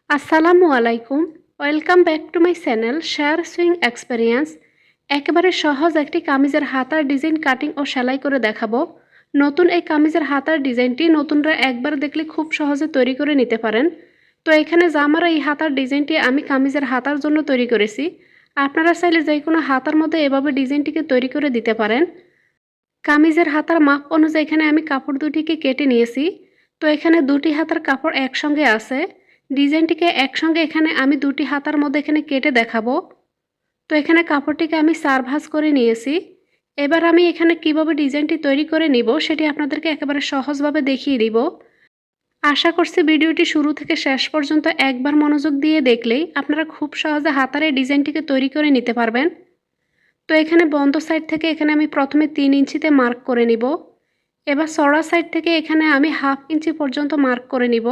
আসসালামু আলাইকুম। Welcome back to my channel share swing experience. একেবারে সহজ একটি কামিজের হাতার ডিজাইন কাটিং ও সেলাই করে দেখাবো। নতুন এই কামিজের হাতার ডিজাইনটি নতুনরা একবার দেখলে খুব সহজে তৈরি করে নিতে পারেন। তো এখানে জামার এই হাতার ডিজাইনটি আমি কামিজের হাতার জন্য তৈরি করেছি। আপনারা চাইলে যে কোনো হাতার মধ্যে এভাবে ডিজাইনটিকে তৈরি করে দিতে পারেন। কামিজের হাতার মাপ অনুযায়ী এখানে আমি কাপড় দুটিকে কেটে নিয়েছি। তো এখানে দুটি হাতার কাপড় একসঙ্গে আছে। ডিজাইনটিকে একসঙ্গে এখানে আমি দুটি হাতার মধ্যে এখানে কেটে দেখাবো। তো এখানে কাপড়টিকে আমি 4 ভাঁজ করে নিয়েছি। এবার আমি এখানে কিভাবে ডিজাইনটি তৈরি করে নিব সেটি আপনাদেরকে একেবারে সহজভাবে দেখিয়ে দিব। আশা করছি ভিডিওটি শুরু থেকে শেষ পর্যন্ত একবার মনোযোগ দিয়ে দেখলেই আপনারা খুব সহজে হাতার এই ডিজাইনটিকে তৈরি করে নিতে পারবেন। তো এখানে বন্ধ সাইড থেকে এখানে আমি প্রথমে 3 ইঞ্চিতে মার্ক করে নিব। এবার চড়া সাইড থেকে এখানে আমি 1/2 ইঞ্চি পর্যন্ত মার্ক করে নিব।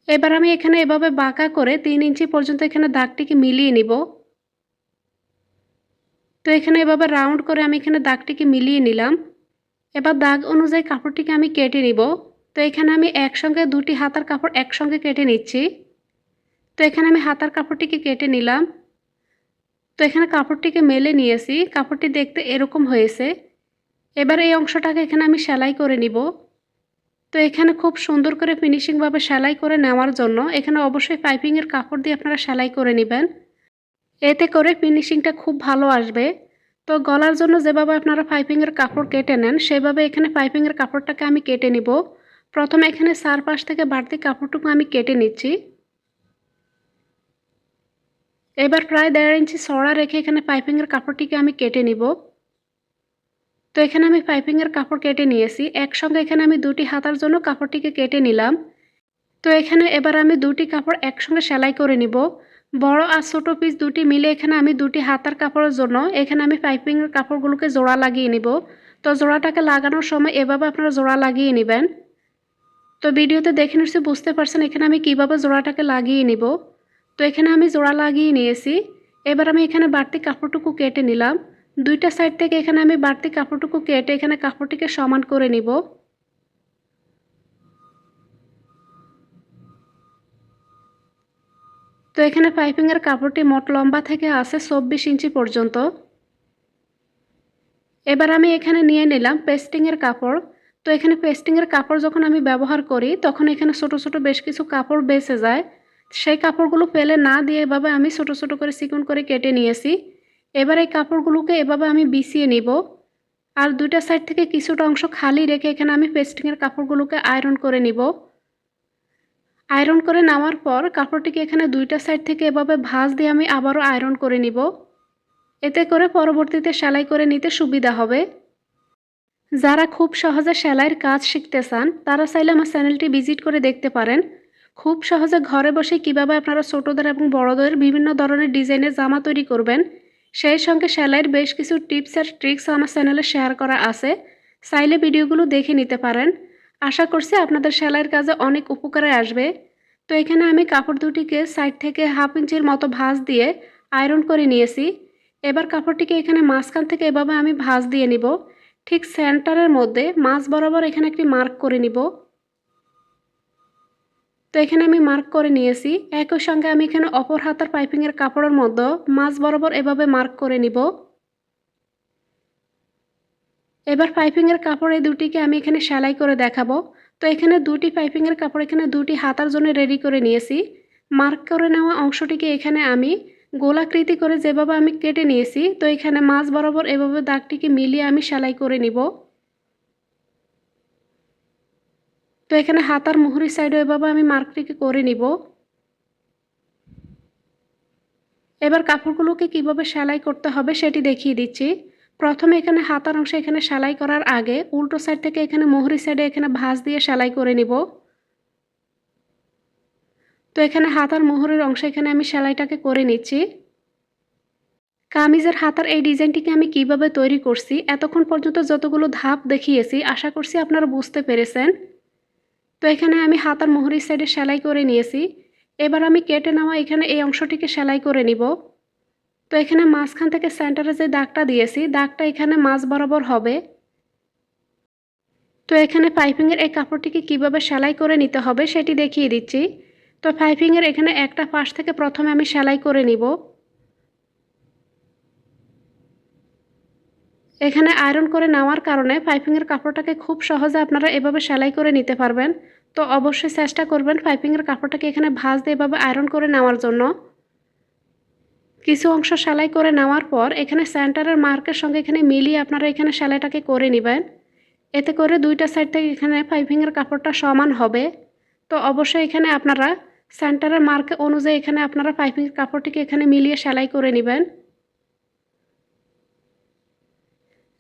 এবার আমি এখানে এভাবে বাঁকা করে 3 ইঞ্চি পর্যন্ত এখানে দাগটিকে মিলিয়ে নিব। তো এখানে এভাবে রাউন্ড করে আমি এখানে দাগটিকে মিলিয়ে নিলাম। এবার দাগ অনুযায়ী কাপড়টিকে আমি কেটে নিব। তো এখানে আমি একসঙ্গে দুটি হাতার কাপড় একসঙ্গে কেটে নিচ্ছি। তো এখানে আমি হাতার কাপড়টিকে কেটে নিলাম। তো এখানে কাপড়টিকে মেলে নিয়েছি। কাপড়টি দেখতে এরকম হয়েছে। এবার এই অংশটাকে এখানে আমি সেলাই করে নিব। তো এখানে খুব সুন্দর করে ফিনিশিংভাবে সেলাই করে নেওয়ার জন্য এখানে অবশ্যই পাইপিংয়ের কাপড় দিয়ে আপনারা সেলাই করে নেবেন। এতে করে ফিনিশিংটা খুব ভালো আসবে। তো গলার জন্য যেভাবে আপনারা পাইপিংয়ের কাপড় কেটে নেন সেভাবে এখানে পাইপিংয়ের কাপড়টাকে আমি কেটে নিব। প্রথমে এখানে চারপাশ থেকে বাড়তি কাপড়টুকু আমি কেটে নিচ্ছি। এবার প্রায় 1.5 ইঞ্চি চড়া রেখে এখানে পাইপিংয়ের কাপড়টিকে আমি কেটে নিব। তো এখানে আমি পাইপিংয়ের কাপড় কেটে নিয়েছি। একসঙ্গে এখানে আমি দুটি হাতার জন্য কাপড়টিকে কেটে নিলাম। তো এখানে এবার আমি দুটি কাপড় একসঙ্গে সেলাই করে নিব। বড় আর ছোট পিস দুটি মিলে এখানে আমি দুটি হাতার কাপড়ের জন্য এখানে আমি পাইপিংয়ের কাপড়গুলোকে জোড়া লাগিয়ে নিব। তো জোড়াটাকে লাগানোর সময় এভাবে আপনারা জোড়া লাগিয়ে নেবেন। তো ভিডিওতে দেখে নিশ্চয়ই বুঝতে পারছেন এখানে আমি কিভাবে জোড়াটাকে লাগিয়ে নিব। তো এখানে আমি জোড়া লাগিয়ে নিয়েছি। এবার আমি এখানে বাড়তি কাপড়টুকু কেটে নিলাম। দুইটা সাইড থেকে এখানে আমি বাড়তি কাপড়টুকু কেটে এখানে কাপড়টিকে সমান করে নিব। তো এখানে পাইপিংয়ের কাপড়টি মোট লম্বা থেকে আছে 24 ইঞ্চি পর্যন্ত। এবার আমি এখানে নিয়ে নিলাম পেস্টিংয়ের কাপড়। তো এখানে পেস্টিংয়ের কাপড় যখন আমি ব্যবহার করি তখন এখানে ছোট ছোট বেশ কিছু কাপড় বেঁচে যায়। সেই কাপড়গুলো ফেলে না দিয়ে এভাবে আমি ছোট ছোট করে চিকন করে কেটে নিয়েছি। এবার এই কাপড়গুলোকে এভাবে আমি বিছিয়ে নিব। আর দুইটা সাইড থেকে কিছুটা অংশ খালি রেখে এখানে আমি পেস্টিংয়ের কাপড়গুলোকে আয়রন করে নিব। আয়রন করে নেওয়ার পর কাপড়টিকে এখানে দুইটা সাইড থেকে এভাবে ভাঁজ দিয়ে আমি আবারও আয়রন করে নিব। এতে করে পরবর্তীতে সেলাই করে নিতে সুবিধা হবে। যারা খুব সহজে সেলাইয়ের কাজ শিখতে চান তারা চাইলে আমার চ্যানেলটি ভিজিট করে দেখতে পারেন। খুব সহজে ঘরে বসে কিভাবে আপনারা ছোটদের এবং বড়দের বিভিন্ন ধরনের ডিজাইনের জামা তৈরি করবেন সেই সঙ্গে সেলাইয়ের বেশ কিছু টিপস আর ট্রিক্স আমার চ্যানেলে শেয়ার করা আছে। চাইলে ভিডিওগুলো দেখে নিতে পারেন। আশা করছি আপনাদের সেলাইয়ের কাজে অনেক উপকারে আসবে। তো এখানে আমি কাপড় দুটিকে সাইড থেকে 1/2 ইঞ্চির মতো ভাঁজ দিয়ে আয়রন করে নিয়েছি। এবার কাপড়টিকে এখানে মাঝখান থেকে এভাবে আমি ভাঁজ দিয়ে নিব। ঠিক সেন্টারের মধ্যে মাঝ বরাবর এখানে একটি মার্ক করে নিব। তো এখানে আমি মার্ক করে নিয়েছি। একই সঙ্গে আমি এখানে অপর হাতার পাইপিংয়ের কাপড়ের মধ্যে মাঝ বরাবর এভাবে মার্ক করে নিব। এবার পাইপিংয়ের কাপড় এই দুটিকে আমি এখানে সেলাই করে দেখাবো। তো এখানে দুটি পাইপিংয়ের কাপড় এখানে দুটি হাতার জন্য রেডি করে নিয়েছি। মার্ক করে নেওয়া অংশটিকে এখানে আমি গোলাকৃতি করে যেভাবে আমি কেটে নিয়েছি তো এখানে মাঝ বরাবর এভাবে দাগটিকে মিলিয়ে আমি সেলাই করে নিব। তো এখানে হাতার মুহুরি সাইডে এভাবে আমি মার্কটিকে করে নিব। এবার কাপড়গুলোকে কিভাবে সেলাই করতে হবে সেটি দেখিয়ে দিচ্ছি। প্রথমে এখানে হাতার অংশে এখানে সেলাই করার আগে উল্টো সাইড থেকে এখানে মুহুরি সাইডে এখানে ভাঁজ দিয়ে সেলাই করে নিব। তো এখানে হাতার মুহুরির অংশে এখানে আমি সেলাইটাকে করে নিচ্ছি। কামিজের হাতার এই ডিজাইনটিকে আমি কিভাবে তৈরি করছি এতক্ষণ পর্যন্ত যতগুলো ধাপ দেখিয়েছি আশা করছি আপনারা বুঝতে পেরেছেন। তো এখানে আমি হাতার মুহুরি সাইডে সেলাই করে নিয়েছি। এবার আমি কেটে নেওয়া এখানে এই অংশটিকে সেলাই করে নিব। তো এখানে মাঝখান থেকে সেন্টারে যে দাগটা দিয়েছি দাগটা এখানে মাঝ বরাবর হবে। তো এখানে পাইপিংয়ের এই কাপড়টিকে কিভাবে সেলাই করে নিতে হবে সেটি দেখিয়ে দিচ্ছি। তো পাইপিংয়ের এখানে একটা পাশ থেকে প্রথমে আমি সেলাই করে নিব। এখানে আয়রন করে নেওয়ার কারণে পাইপিংয়ের কাপড়টাকে খুব সহজে আপনারা এভাবে সেলাই করে নিতে পারবেন। তো অবশ্যই চেষ্টা করবেন পাইপিংয়ের কাপড়টাকে এখানে ভাঁজ দিয়ে এভাবে আয়রন করে নেওয়ার জন্য। কিছু অংশ সেলাই করে নেওয়ার পর এখানে সেন্টারের মার্কের সঙ্গে এখানে মিলিয়ে আপনারা এখানে সেলাইটাকে করে নেবেন। এতে করে দুইটা সাইড থেকে এখানে পাইপিংয়ের কাপড়টা সমান হবে। তো অবশ্যই এখানে আপনারা সেন্টারের মার্ক অনুযায়ী এখানে আপনারা পাইপিংয়ের কাপড়টিকে এখানে মিলিয়ে সেলাই করে নেবেন।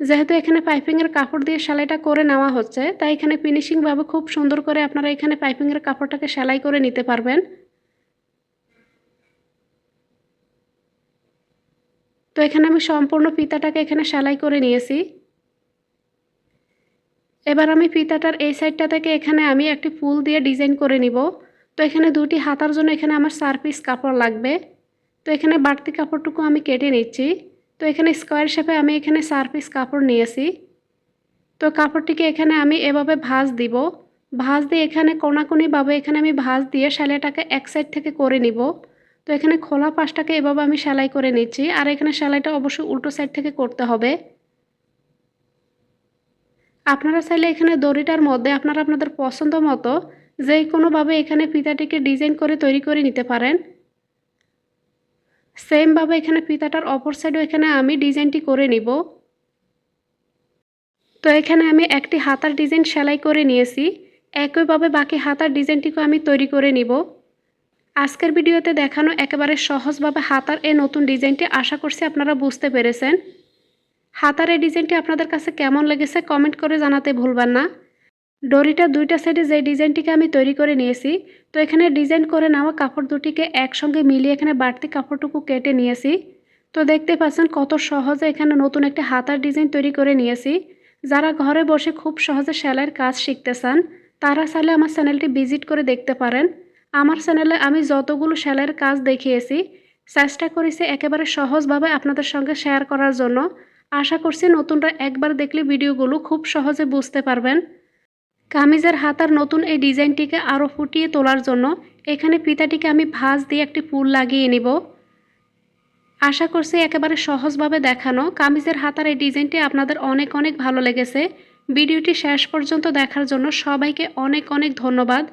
যেহেতু এখানে পাইপিংয়ের কাপড় দিয়ে সেলাইটা করে নেওয়া হচ্ছে, তাই এখানে ফিনিশিংভাবে খুব সুন্দর করে আপনারা এখানে পাইপিংয়ের কাপড়টাকে সেলাই করে নিতে পারবেন। তো এখানে আমি সম্পূর্ণ ফিতাটাকে এখানে সেলাই করে নিয়েছি। এবার আমি ফিতাটার এই সাইডটা থেকে এখানে আমি একটি ফুল দিয়ে ডিজাইন করে নিব। তো এখানে দুটি হাতার জন্য এখানে আমার 4 পিস কাপড় লাগবে। তো এখানে বাড়তি কাপড়টুকু আমি কেটে নিচ্ছি। তো এখানে স্কোয়ার শেপে আমি এখানে 4 পিস কাপড় নিয়েছি। তো কাপড়টিকে এখানে আমি এভাবে ভাঁজ দিব। ভাঁজ দিয়ে এখানে কোনাকুনিভাবে এখানে আমি ভাঁজ দিয়ে সেলাইটাকে এক সাইড থেকে করে নিব। তো এখানে খোলা পাশটাকে এভাবে আমি সেলাই করে নিচ্ছি, আর এখানে সেলাইটা অবশ্যই উল্টো সাইড থেকে করতে হবে। আপনারা চাইলে এখানে দড়িটার মধ্যে আপনারা আপনাদের পছন্দ মতো যে কোনোভাবে এখানে ফিতাটিকে ডিজাইন করে তৈরি করে নিতে পারেন। সেমভাবে এখানে ফিতাটার অপর সাইডও এখানে আমি ডিজাইনটি করে নিব। তো এখানে আমি একটি হাতার ডিজাইন সেলাই করে নিয়েছি। একইভাবে বাকি হাতার ডিজাইনটিকে আমি তৈরি করে নিব। আজকের ভিডিওতে দেখানো একেবারে সহজভাবে হাতার এই নতুন ডিজাইনটি আশা করছি আপনারা বুঝতে পেরেছেন। হাতার এই ডিজাইনটি আপনাদের কাছে কেমন লেগেছে কমেন্ট করে জানাতে ভুলবেন না। ডরিটার দুইটা সাইডে যে ডিজাইনটিকে আমি তৈরি করে নিয়েছি, তো এখানে ডিজাইন করে নেওয়া কাপড় দুটিকে একসঙ্গে মিলিয়ে এখানে বাড়তি কাপড়টুকু কেটে নিয়েছি। তো দেখতে পাচ্ছেন কত সহজে এখানে নতুন একটি হাতার ডিজাইন তৈরি করে নিয়েছি। যারা ঘরে বসে খুব সহজে সেলাইয়ের কাজ শিখতে চান, তারা চাইলে আমার চ্যানেলটি ভিজিট করে দেখতে পারেন। আমার চ্যানেলে আমি যতগুলো সেলাইয়ের কাজ দেখিয়েছি, চেষ্টা করেছি একেবারে সহজভাবে আপনাদের সঙ্গে শেয়ার করার জন্য। আশা করছি নতুনরা একবার দেখলে ভিডিওগুলো খুব সহজে বুঝতে পারবেন। কামিজের হাতার নতুন এই ডিজাইনটিকে আরও ফুটিয়ে তোলার জন্য এখানে ফিতাটিকে আমি ভাঁজ দিয়ে একটি ফুল লাগিয়ে নিব। আশা করছি একেবারে সহজভাবে দেখানো কামিজের হাতার এই ডিজাইনটি আপনাদের অনেক ভালো লেগেছে। ভিডিওটি শেষ পর্যন্ত দেখার জন্য সবাইকে অনেক ধন্যবাদ।